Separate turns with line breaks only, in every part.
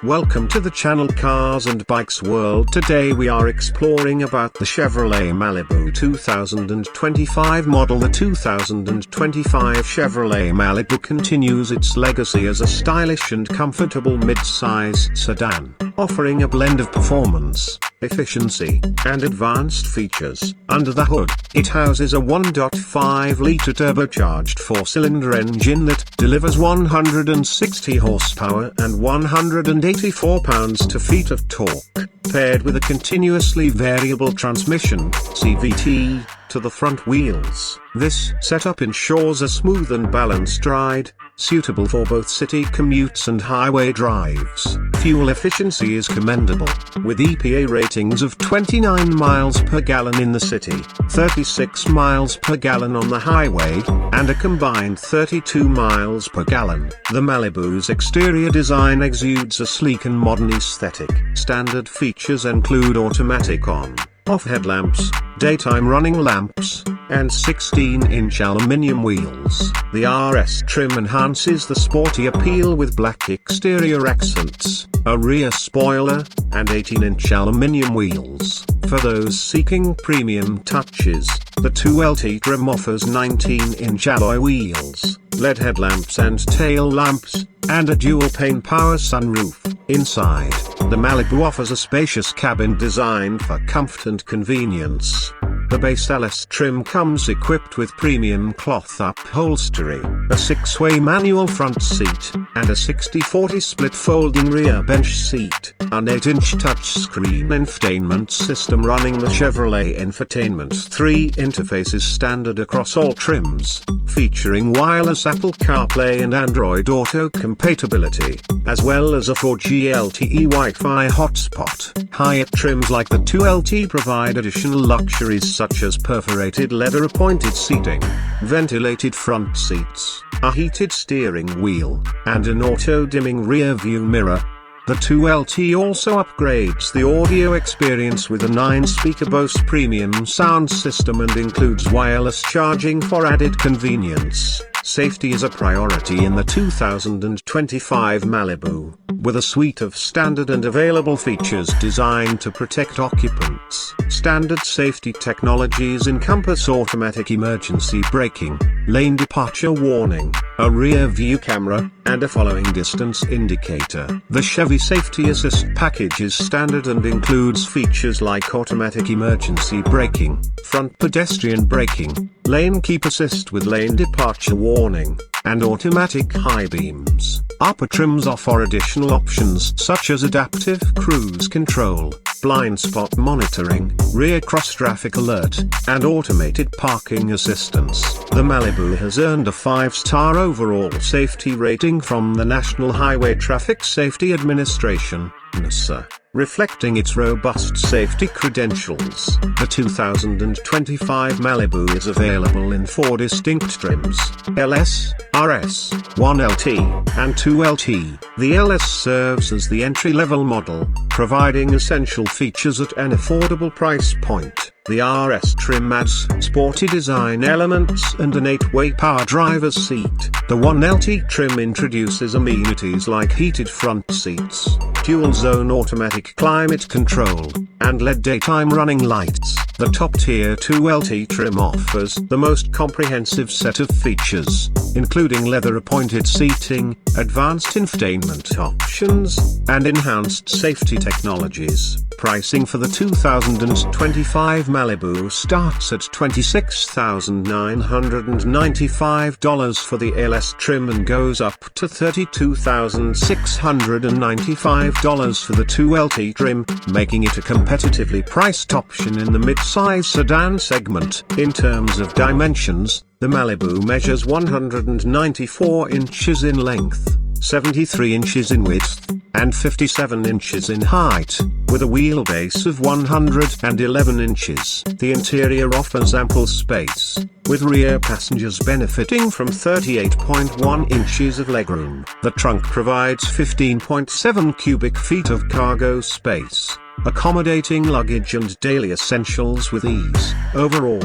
Welcome to the channel Cars and Bikes World. Today we are exploring about the Chevrolet Malibu 2025 model. The 2025 Chevrolet Malibu continues its legacy as a stylish and comfortable mid-size sedan, offering a blend of performance, efficiency, and advanced features. Under the hood, it houses a 1.5-liter turbocharged 4-cylinder engine that delivers 160 horsepower and 184 pounds-to-feet of torque, paired with a continuously variable transmission, CVT, to the front wheels. This setup ensures a smooth and balanced ride, suitable for both city commutes and highway drives. Fuel efficiency is commendable, with EPA ratings of 29 miles per gallon in the city, 36 miles per gallon on the highway, and a combined 32 miles per gallon. The Malibu's exterior design exudes a sleek and modern aesthetic. Standard features include automatic on/off headlamps, daytime running lamps, and 16-inch aluminum wheels. The RS trim enhances the sporty appeal with black exterior accents, a rear spoiler, and 18-inch aluminum wheels. For those seeking premium touches, the 2LT trim offers 19-inch alloy wheels, LED headlamps and tail lamps, and a dual-pane power sunroof. Inside, the Malibu offers a spacious cabin designed for comfort and convenience. The base LS trim comes equipped with premium cloth upholstery, a 6-way manual front seat, and a 60/40 split folding rear bench seat, an 8-inch touchscreen infotainment system running the Chevrolet Infotainment 3 interface is standard across all trims, featuring wireless Apple CarPlay and Android Auto compatibility, as well as a 4G LTE Wi-Fi hotspot. Higher trims like the 2LT provide additional luxuries such as perforated leather appointed seating, ventilated front seats, a heated steering wheel, and an auto-dimming rear-view mirror. The 2LT also upgrades the audio experience with a 9-speaker Bose premium sound system and includes wireless charging for added convenience. Safety is a priority in the 2025 Malibu, with a suite of standard and available features designed to protect occupants. Standard safety technologies encompass automatic emergency braking, lane departure warning, a rear view camera, and a following distance indicator. The Chevy Safety Assist package is standard and includes features like automatic emergency braking, front pedestrian braking, lane keep assist with lane departure warning, and automatic high beams. Upper trims offer additional options such as adaptive cruise control, blind spot monitoring, rear cross traffic alert, and automated parking assistance. The Malibu has earned a 5-star overall safety rating from the National Highway Traffic Safety Administration, NHTSA, reflecting its robust safety credentials. The 2025 Malibu is available in 4 distinct trims: LS, RS, 1LT, and 2LT. The LS serves as the entry-level model, providing essential features at an affordable price point. The RS trim adds sporty design elements and an 8-way power driver's seat. The 1LT trim introduces amenities like heated front seats, dual-zone automatic climate control, and LED daytime running lights. The top-tier 2LT trim offers the most comprehensive set of features, including leather-appointed seating, advanced infotainment options, and enhanced safety technologies. Pricing for the 2025 Malibu starts at $26,995 for the LS trim and goes up to $32,695 for the 2LT trim, making it a competitively priced option in the mid-size sedan segment. In terms of dimensions, the Malibu measures 194 inches in length, 73 inches in width, and 57 inches in height, with a wheelbase of 111 inches. The interior offers ample space, with rear passengers benefiting from 38.1 inches of legroom. The trunk provides 15.7 cubic feet of cargo space, accommodating luggage and daily essentials with ease. Overall,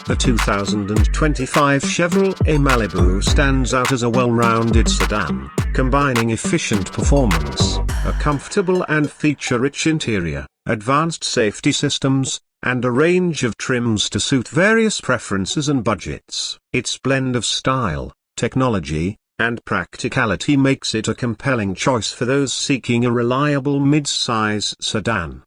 the 2025 Chevrolet Malibu stands out as a well-rounded sedan, combining efficient performance, a comfortable and feature-rich interior, advanced safety systems, and a range of trims to suit various preferences and budgets. Its blend of style, technology, and practicality makes it a compelling choice for those seeking a reliable mid-size sedan.